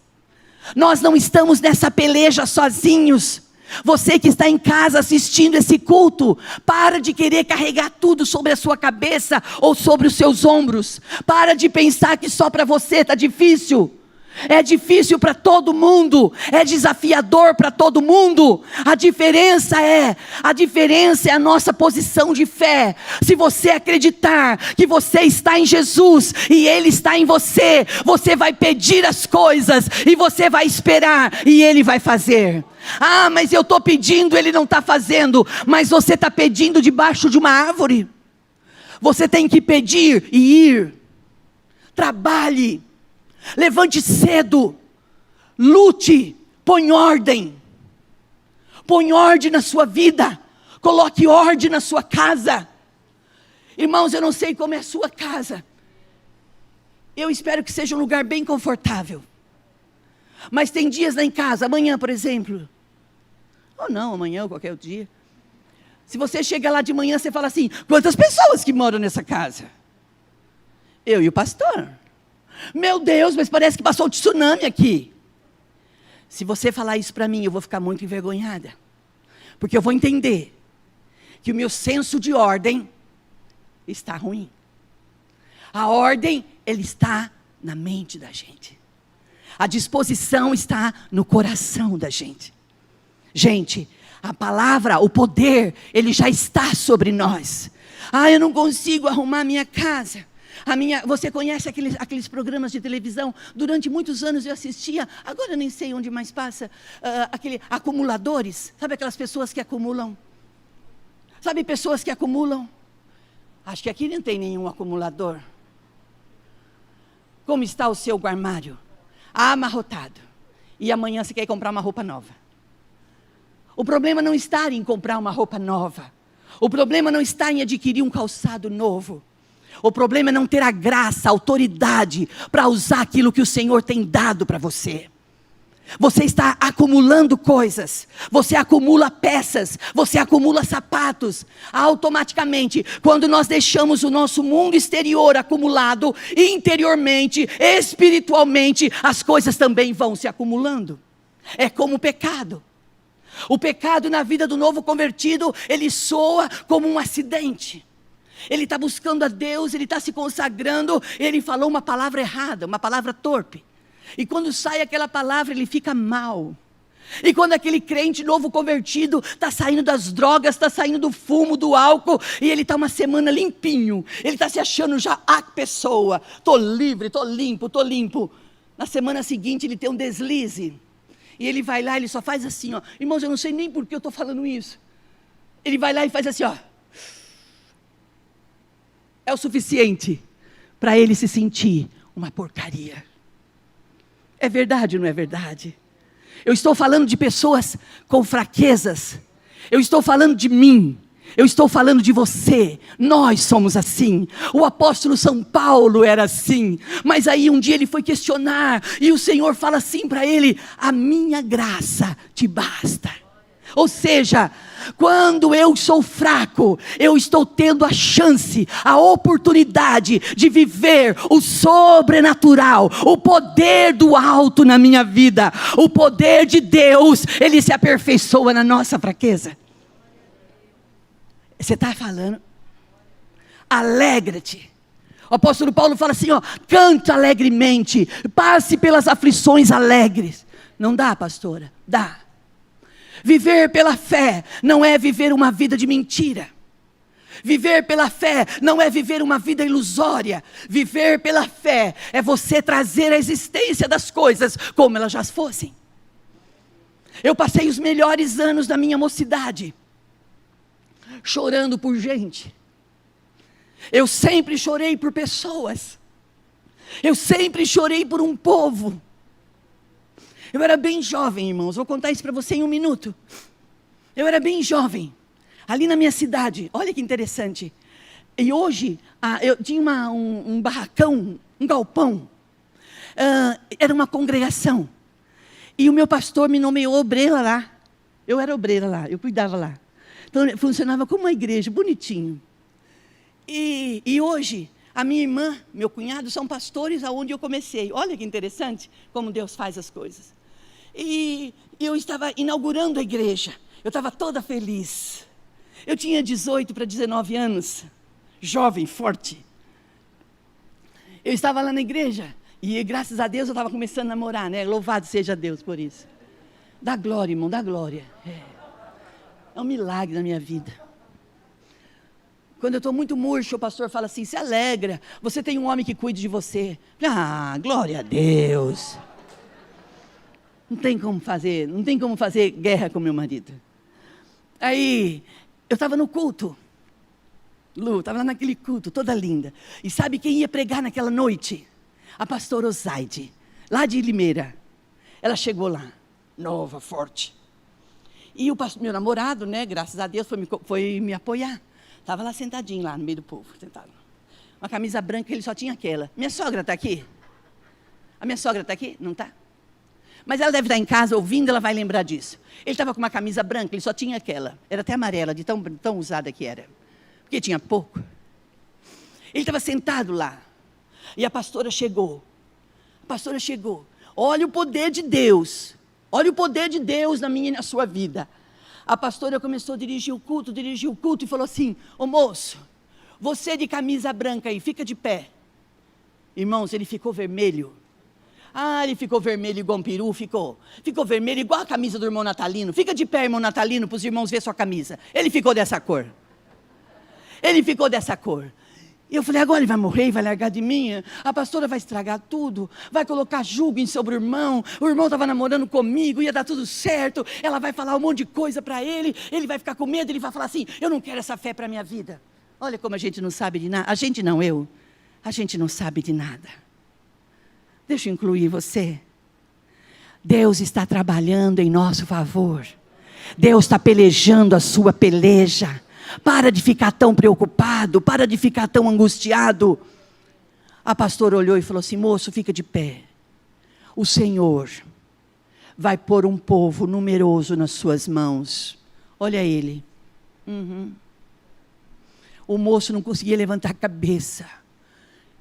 Nós não estamos nessa peleja sozinhos. Você que está em casa assistindo esse culto, para de querer carregar tudo sobre a sua cabeça ou sobre os seus ombros. Para de pensar que só para você está difícil. É difícil para todo mundo, é desafiador para todo mundo. A diferença é a nossa posição de fé. Se você acreditar que você está em Jesus e Ele está em você, você vai pedir as coisas e você vai esperar e Ele vai fazer. Ah, mas eu estou pedindo, Ele não está fazendo. Mas você está pedindo debaixo de uma árvore. Você tem que pedir e ir. Trabalhe. Levante cedo, lute, põe ordem na sua vida, coloque ordem na sua casa. Irmãos, eu não sei como é a sua casa, eu espero que seja um lugar bem confortável, mas tem dias lá em casa, amanhã por exemplo, ou não, amanhã ou qualquer outro dia, se você chega lá de manhã, você fala assim, quantas pessoas que moram nessa casa? Eu e o pastor. Meu Deus, mas parece que passou um tsunami aqui. Se você falar isso para mim, eu vou ficar muito envergonhada. Porque eu vou entender que o meu senso de ordem está ruim. A ordem, ele está na mente da gente. A disposição está no coração da gente. Gente, a palavra, o poder, ele já está sobre nós. Ah, eu não consigo arrumar minha casa. Você conhece aqueles programas de televisão? Durante muitos anos eu assistia, agora eu nem sei onde mais passa, acumuladores. Sabe aquelas pessoas que acumulam? Sabe pessoas que acumulam? Acho que aqui não tem nenhum acumulador. Como está o seu armário? Amarrotado. E amanhã você quer comprar uma roupa nova. O problema não está em comprar uma roupa nova. O problema não está em adquirir um calçado novo. O problema é não ter a graça, a autoridade para usar aquilo que o Senhor tem dado para você. Você está acumulando coisas, você acumula peças, você acumula sapatos. Automaticamente, quando nós deixamos o nosso mundo exterior acumulado, interiormente, espiritualmente, as coisas também vão se acumulando. É como o pecado. O pecado na vida do novo convertido, ele soa como um acidente. Ele está buscando a Deus, ele está se consagrando, ele falou uma palavra errada, uma palavra torpe. E quando sai aquela palavra, ele fica mal. E quando aquele crente novo convertido está saindo das drogas, está saindo do fumo, do álcool, e ele está uma semana limpinho, ele está se achando já a pessoa, estou livre, estou limpo. Na semana seguinte ele tem um deslize, e ele vai lá, ele só faz assim, ó. Irmãos, eu não sei nem por que eu estou falando isso. Ele vai lá e faz assim, ó. É o suficiente para ele se sentir uma porcaria. É verdade ou não é verdade? Eu estou falando de pessoas com fraquezas. Eu estou falando de mim. Eu estou falando de você. Nós somos assim. O apóstolo São Paulo era assim. Mas aí um dia ele foi questionar. E o Senhor fala assim para ele: a minha graça te basta. Ou seja, quando eu sou fraco, eu estou tendo a chance, a oportunidade de viver o sobrenatural, o poder do alto na minha vida. O poder de Deus, ele se aperfeiçoa na nossa fraqueza. Você está falando? Alegra-te. O apóstolo Paulo fala assim, ó, cante alegremente, passe pelas aflições alegres. Não dá, pastora? Dá. Viver pela fé não é viver uma vida de mentira. Viver pela fé não é viver uma vida ilusória. Viver pela fé é você trazer a existência das coisas como elas já fossem. Eu passei os melhores anos da minha mocidade chorando por gente. Eu sempre chorei por pessoas. Eu sempre chorei por um povo. Eu era bem jovem, irmãos, vou contar isso para você em um minuto. Eu era bem jovem, ali na minha cidade, olha que interessante. E hoje, eu tinha um barracão, um galpão, era uma congregação. E o meu pastor me nomeou obreira lá. Eu era obreira lá, eu cuidava lá. Então funcionava como uma igreja, bonitinho. E hoje, a minha irmã, meu cunhado, são pastores aonde eu comecei. Olha que interessante como Deus faz as coisas. E eu estava inaugurando a igreja. Eu estava toda feliz. Eu tinha 18 para 19 anos. Jovem, forte. Eu estava lá na igreja. E graças a Deus eu estava começando a namorar, né? Louvado seja Deus por isso. Dá glória, irmão, dá glória. É um milagre na minha vida. Quando eu estou muito murcho, o pastor fala assim, se alegra, você tem um homem que cuide de você. Ah, glória a Deus. Não tem como fazer guerra com meu marido. Aí, eu estava no culto. Lu, estava lá naquele culto, toda linda. E sabe quem ia pregar naquela noite? A pastora Osaide, lá de Limeira. Ela chegou lá, nova, forte. E o meu namorado, né, graças a Deus, foi me apoiar. Estava lá sentadinho, lá no meio do povo, sentado. Uma camisa branca, ele só tinha aquela. Minha sogra está aqui? A minha sogra está aqui? Não está? Mas ela deve estar em casa ouvindo, ela vai lembrar disso. Ele estava com uma camisa branca, ele só tinha aquela. Era até amarela, de tão usada que era. Porque tinha pouco. Ele estava sentado lá. E a pastora chegou. Olha o poder de Deus. Olha o poder de Deus na minha e na sua vida. A pastora começou a dirigir o culto e falou assim, ô moço, você de camisa branca aí, fica de pé. Irmãos, ele ficou vermelho. Ah, ele ficou vermelho igual um peru, ficou vermelho igual a camisa do irmão Natalino. Fica de pé, irmão Natalino, para os irmãos verem sua camisa. Ele ficou dessa cor. E eu falei, agora ele vai morrer e vai largar de mim? A pastora vai estragar tudo, vai colocar julgo sobre o irmão estava namorando comigo, ia dar tudo certo, ela vai falar um monte de coisa para ele vai ficar com medo, ele vai falar assim, eu não quero essa fé para a minha vida. Olha como a gente não sabe de nada, a gente não sabe de nada. Deixa eu incluir você. Deus está trabalhando em nosso favor, Deus está pelejando a sua peleja. Para de ficar tão preocupado, para de ficar tão angustiado. A pastora olhou e falou assim, moço, fica de pé. O Senhor vai pôr um povo numeroso nas suas mãos. Olha ele. O moço não conseguia levantar a cabeça.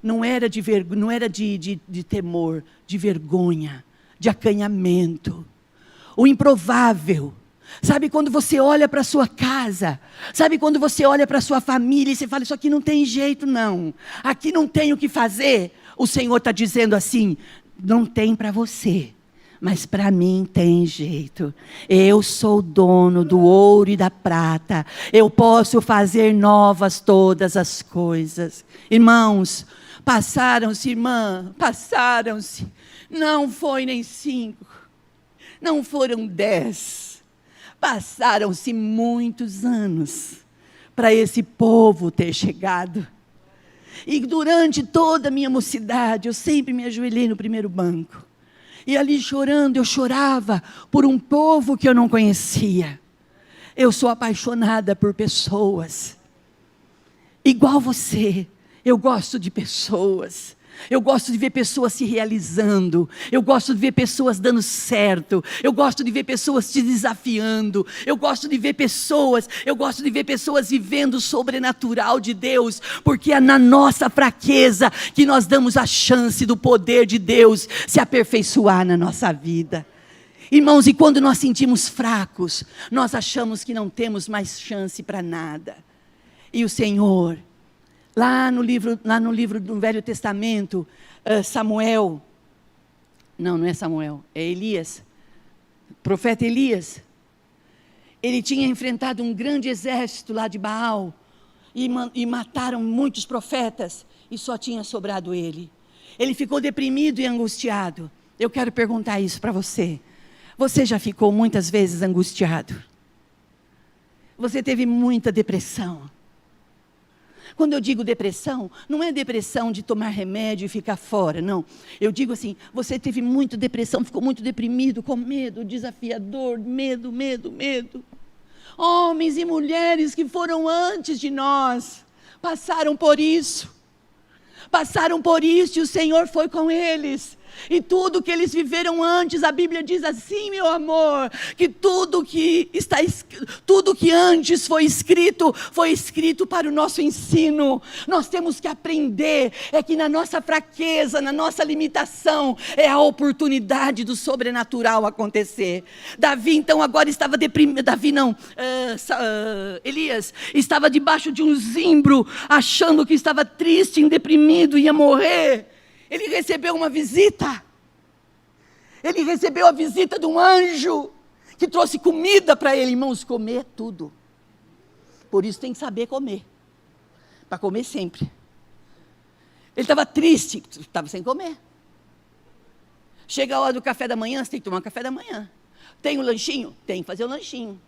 Não era de temor, de vergonha, de acanhamento. O improvável. Sabe quando você olha para a sua casa, sabe quando você olha para a sua família e você fala, isso aqui não tem jeito não, aqui não tem o que fazer. O Senhor está dizendo assim, não tem para você, mas para mim tem jeito. Eu sou dono do ouro e da prata, eu posso fazer novas todas as coisas. Irmãos, passaram-se, não foi nem 5, não foram 10. Passaram-se muitos anos para esse povo ter chegado. E durante toda a minha mocidade, eu sempre me ajoelhei no primeiro banco. E ali chorando, eu chorava por um povo que eu não conhecia. Eu sou apaixonada por pessoas. Igual você, eu gosto de pessoas. Eu gosto de ver pessoas se realizando, eu gosto de ver pessoas dando certo, eu gosto de ver pessoas se desafiando, eu gosto de ver pessoas vivendo o sobrenatural de Deus, porque é na nossa fraqueza que nós damos a chance do poder de Deus se aperfeiçoar na nossa vida. Irmãos, e quando nós sentimos fracos, nós achamos que não temos mais chance para nada. E o Senhor... Lá no livro do Velho Testamento, Samuel, não é Samuel, é Elias, profeta Elias, ele tinha enfrentado um grande exército lá de Baal, e mataram muitos profetas, e só tinha sobrado ele. Ele ficou deprimido e angustiado. Eu quero perguntar isso para você. Você já ficou muitas vezes angustiado? Você teve muita depressão? Quando eu digo depressão, não é depressão de tomar remédio e ficar fora, não. Eu digo assim, você teve muita depressão, ficou muito deprimido, com medo, desafiador, medo. Homens e mulheres que foram antes de nós, passaram por isso e o Senhor foi com eles. E tudo que eles viveram antes, a Bíblia diz assim, meu amor, que tudo que antes foi escrito para o nosso ensino. Nós temos que aprender, é que na nossa fraqueza, na nossa limitação, é a oportunidade do sobrenatural acontecer. Davi então agora estava deprimido, Elias estava debaixo de um zimbro, achando que estava triste, deprimido, ia morrer. Ele recebeu uma visita. Ele recebeu a visita de um anjo que trouxe comida para ele. Irmãos, comer é tudo. Por isso tem que saber comer. Para comer sempre. Ele estava triste, estava sem comer. Chega a hora do café da manhã, você tem que tomar um café da manhã. Tem um lanchinho? Tem que fazer o lanchinho.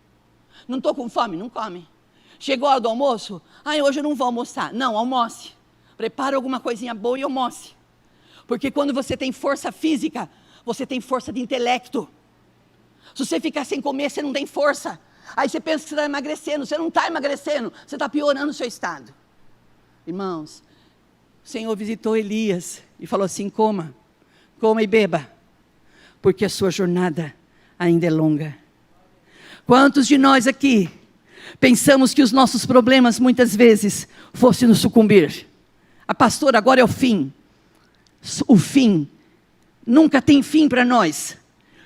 Não estou com fome? Não come. Chegou a hora do almoço? Hoje eu não vou almoçar. Não, almoce. Prepara alguma coisinha boa e almoce. Porque quando você tem força física, você tem força de intelecto. Se você ficar sem comer, você não tem força. Aí você pensa que você está emagrecendo. Você não está emagrecendo, você está piorando o seu estado. Irmãos, o Senhor visitou Elias e falou assim: coma e beba, porque a sua jornada ainda é longa. Quantos de nós aqui pensamos que os nossos problemas muitas vezes fossem nos sucumbir? A pastora, agora é o fim. O fim nunca tem fim para nós,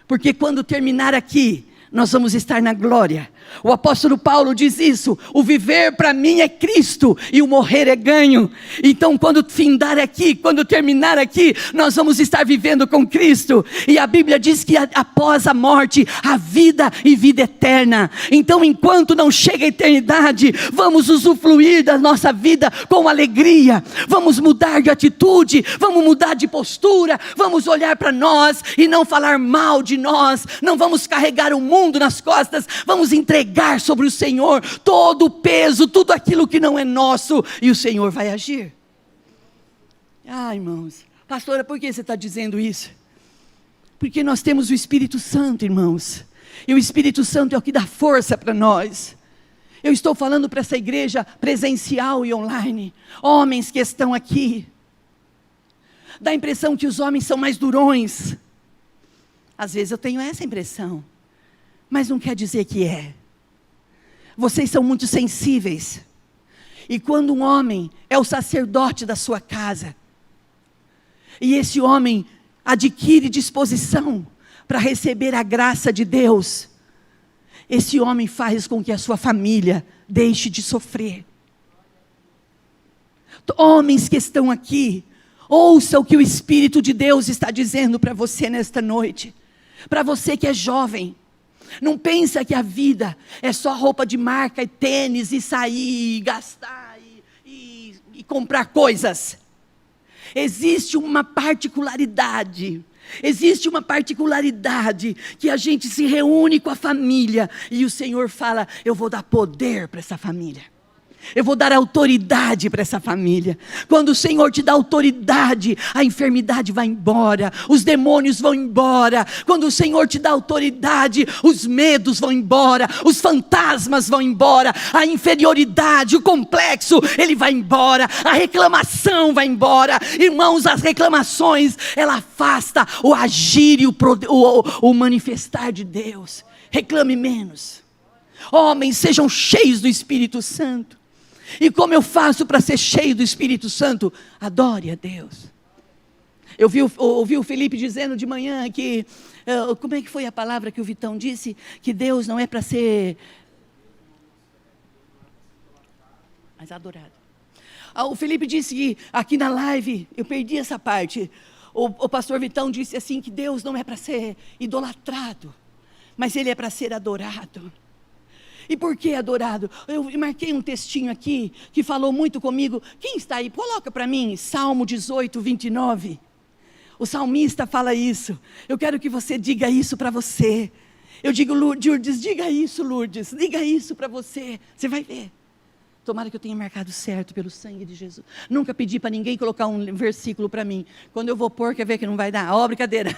porque quando terminar aqui, nós vamos estar na glória. O apóstolo Paulo diz isso: o viver para mim é Cristo e o morrer é ganho. Então quando findar aqui, quando terminar aqui, nós vamos estar vivendo com Cristo. E a Bíblia diz que após a morte, há vida e vida eterna. Então enquanto não chega a eternidade, vamos usufruir da nossa vida com alegria. Vamos mudar de atitude, vamos mudar de postura, vamos olhar para nós e não falar mal de nós. Não vamos carregar o mundo nas costas, vamos entregar sobre o Senhor todo o peso, tudo aquilo que não é nosso, e o Senhor vai agir. Irmãos, pastora, por que você está dizendo isso? Porque nós temos o Espírito Santo, irmãos, e o Espírito Santo é o que dá força para nós. Eu estou falando para essa igreja presencial e online, homens que estão aqui, dá a impressão que os homens são mais durões. Às vezes eu tenho essa impressão, mas não quer dizer que é. Vocês são muito sensíveis. E quando um homem é o sacerdote da sua casa, e esse homem adquire disposição para receber a graça de Deus, esse homem faz com que a sua família deixe de sofrer. Homens que estão aqui, ouça o que o Espírito de Deus está dizendo para você nesta noite. Para você que é jovem, não pensa que a vida é só roupa de marca e tênis e sair e gastar e comprar coisas. Existe uma particularidade que a gente se reúne com a família e o Senhor fala: eu vou dar poder para essa família. Eu vou dar autoridade para essa família. Quando o Senhor te dá autoridade, a enfermidade vai embora, os demônios vão embora. Quando o Senhor te dá autoridade, os medos vão embora, os fantasmas vão embora, a inferioridade, o complexo, ele vai embora, a reclamação vai embora. Irmãos, as reclamações, ela afasta o agir e o manifestar de Deus. Reclame menos. Homens, sejam cheios do Espírito Santo. E como eu faço para ser cheio do Espírito Santo? Adore a Deus. Eu ouvi o Felipe dizendo de manhã que, como é que foi a palavra que o Vitão disse? Que Deus não é para ser, mas adorado. O Felipe disse que aqui na live, eu perdi essa parte, o pastor Vitão disse assim, que Deus não é para ser idolatrado, mas Ele é para ser adorado. E por que adorado? Eu marquei um textinho aqui, que falou muito comigo. Quem está aí? Coloca para mim, Salmo 18, 29. O salmista fala isso. Eu quero que você diga isso para você. Eu digo, Lourdes, diga isso, Lourdes. Diga isso para você. Você vai ver. Tomara que eu tenha marcado certo pelo sangue de Jesus. Nunca pedi para ninguém colocar um versículo para mim. Quando eu vou pôr, quer ver que não vai dar? Ó, brincadeira.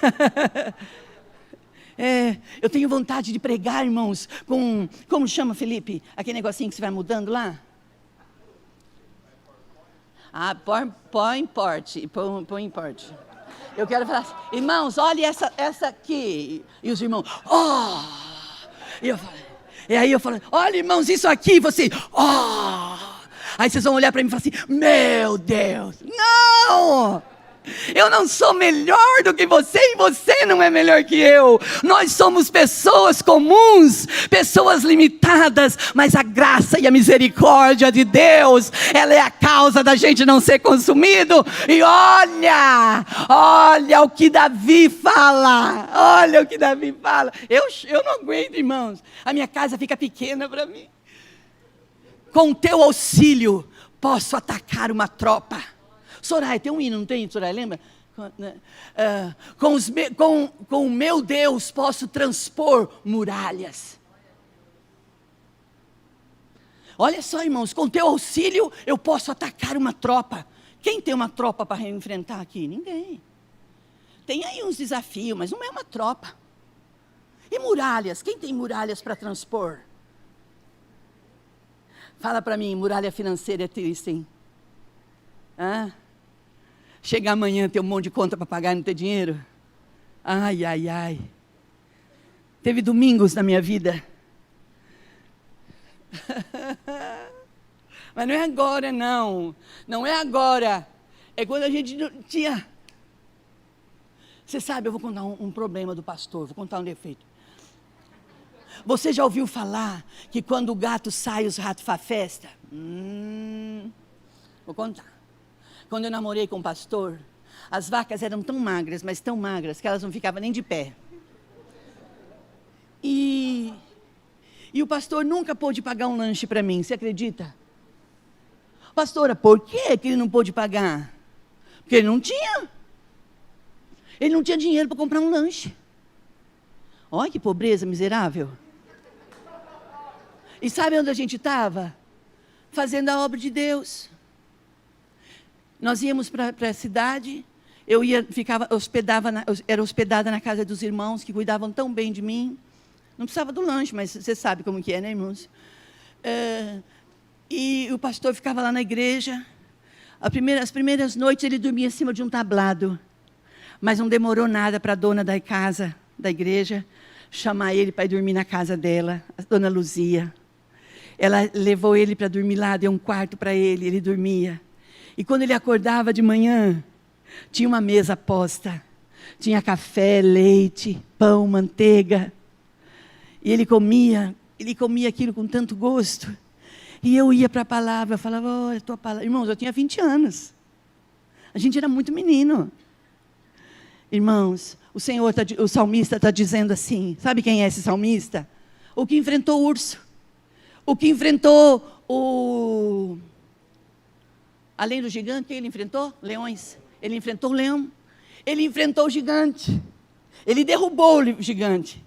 Eu tenho vontade de pregar, irmãos, com, como chama, Felipe? Aquele negocinho que você vai mudando lá? Põe importe. Eu quero falar assim, irmãos, olha essa aqui. E os irmãos, E aí eu falo, olha, irmãos, isso aqui. E você, Aí vocês vão olhar para mim e falar assim, meu Deus, não! Eu não sou melhor do que você e você não é melhor que eu. Nós somos pessoas comuns, pessoas limitadas, mas a graça e a misericórdia de Deus, ela é a causa da gente não ser consumido. E olha o que Davi fala. Olha o que Davi fala. Eu não aguento, irmãos. A minha casa fica pequena para mim. Com teu auxílio, posso atacar uma tropa. Soraya, tem um hino, não tem, Soraya, lembra? Com o meu Deus posso transpor muralhas. Olha só, irmãos, com teu auxílio eu posso atacar uma tropa. Quem tem uma tropa para enfrentar aqui? Ninguém. Tem aí uns desafios, mas não é uma tropa. E muralhas? Quem tem muralhas para transpor? Fala para mim, muralha financeira é triste, hein? Chegar amanhã, ter um monte de conta para pagar e não ter dinheiro? Ai, ai, ai. Teve domingos na minha vida. Mas não é agora, não. Não é agora. É quando a gente não tinha. Você sabe, eu vou contar um problema do pastor, vou contar um defeito. Você já ouviu falar que quando o gato sai, os ratos fazem festa? Vou contar. Quando eu namorei com o pastor, as vacas eram tão magras, mas tão magras, que elas não ficavam nem de pé. E o pastor nunca pôde pagar um lanche para mim, você acredita? Pastora, por que ele não pôde pagar? Porque ele não tinha. Ele não tinha dinheiro para comprar um lanche. Olha que pobreza miserável. E sabe onde a gente estava? Fazendo a obra de Deus. Nós íamos para a cidade, eu era hospedada na casa dos irmãos que cuidavam tão bem de mim. Não precisava do lanche, mas você sabe como que é, né, irmãos? E o pastor ficava lá na igreja. As primeiras noites ele dormia em cima de um tablado. Mas não demorou nada para a dona da casa, da igreja, chamar ele para ir dormir na casa dela, a dona Luzia. Ela levou ele para dormir lá, deu um quarto para ele, ele dormia. E quando ele acordava de manhã, tinha uma mesa posta. Tinha café, leite, pão, manteiga. E ele comia aquilo com tanto gosto. E eu ia para a palavra, falava, olha a tua palavra. Irmãos, eu tinha 20 anos. A gente era muito menino. Irmãos, o salmista está dizendo assim, sabe quem é esse salmista? O que enfrentou o urso. O que enfrentou além do gigante, quem ele enfrentou? Leões. Ele enfrentou o leão. Ele enfrentou o gigante. Ele derrubou o gigante.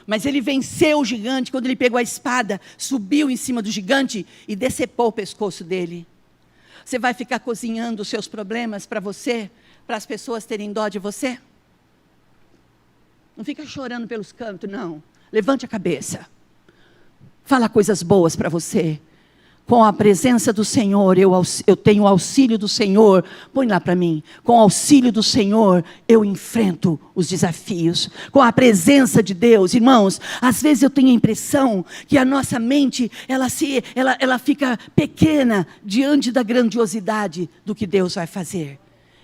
Mas ele venceu o gigante quando ele pegou a espada, subiu em cima do gigante e decepou o pescoço dele. Você vai ficar cozinhando os seus problemas para você, para as pessoas terem dó de você? Não fica chorando pelos cantos, não. Levante a cabeça. Fala coisas boas para você. Com a presença do Senhor, eu tenho o auxílio do Senhor. Põe lá para mim. Com o auxílio do Senhor, eu enfrento os desafios. Com a presença de Deus, irmãos, às vezes eu tenho a impressão que a nossa mente, ela fica pequena diante da grandiosidade do que Deus vai fazer.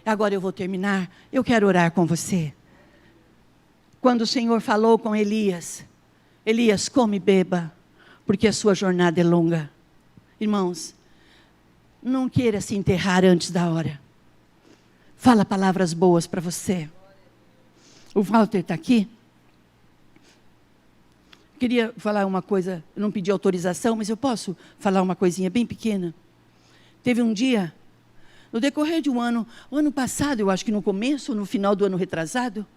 Agora eu vou terminar. Eu quero orar com você. Quando o Senhor falou com Elias, Elias, come e beba, porque a sua jornada é longa. Irmãos, não queira se enterrar antes da hora. Fala palavras boas para você. O Walter está aqui. Queria falar uma coisa, eu não pedi autorização, mas eu posso falar uma coisinha bem pequena. Teve um dia, no decorrer de um ano, o ano passado, eu acho que no começo, no final do ano retrasado,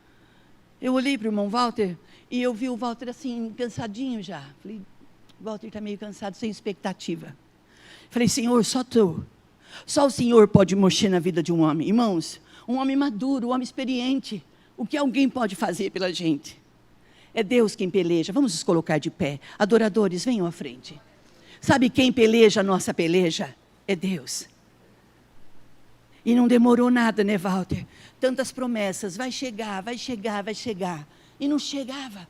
eu olhei para o irmão Walter e eu vi o Walter assim, cansadinho já. Falei, o Walter está meio cansado, sem expectativa. Falei, Senhor, só o Senhor pode mexer na vida de um homem. Irmãos, um homem maduro, um homem experiente. O que alguém pode fazer pela gente? É Deus quem peleja. Vamos nos colocar de pé. Adoradores, venham à frente. Sabe quem peleja a nossa peleja? É Deus. E não demorou nada, né, Walter? Tantas promessas, vai chegar, vai chegar, vai chegar. E não chegava.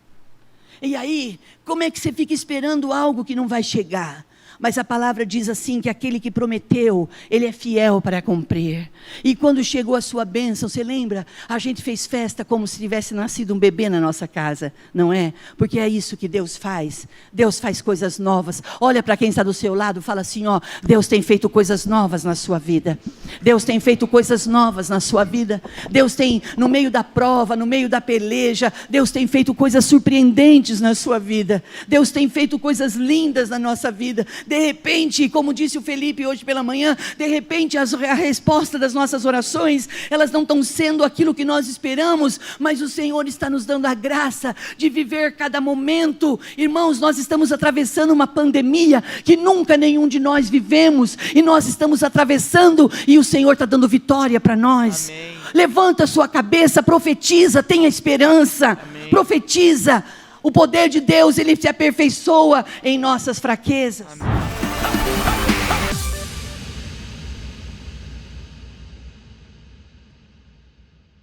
E aí, como é que você fica esperando algo que não vai chegar? Mas a palavra diz assim, que aquele que prometeu, ele é fiel para cumprir. E quando chegou a sua bênção, você lembra? A gente fez festa como se tivesse nascido um bebê na nossa casa, não é? Porque é isso que Deus faz. Deus faz coisas novas. Olha para quem está do seu lado, fala assim, ó, Deus tem feito coisas novas na sua vida. Deus tem feito coisas novas na sua vida. Deus tem, no meio da prova, no meio da peleja, Deus tem feito coisas surpreendentes na sua vida. Deus tem feito coisas lindas na nossa vida. De repente, como disse o Felipe hoje pela manhã, de repente a resposta das nossas orações, elas não estão sendo aquilo que nós esperamos, mas o Senhor está nos dando a graça de viver cada momento. Irmãos, nós estamos atravessando uma pandemia que nunca nenhum de nós vivemos, e nós estamos atravessando, e o Senhor está dando vitória para nós. Amém. Levanta a sua cabeça, profetiza, tenha esperança. Amém. Profetiza. O poder de Deus, ele se aperfeiçoa em nossas fraquezas. Amém.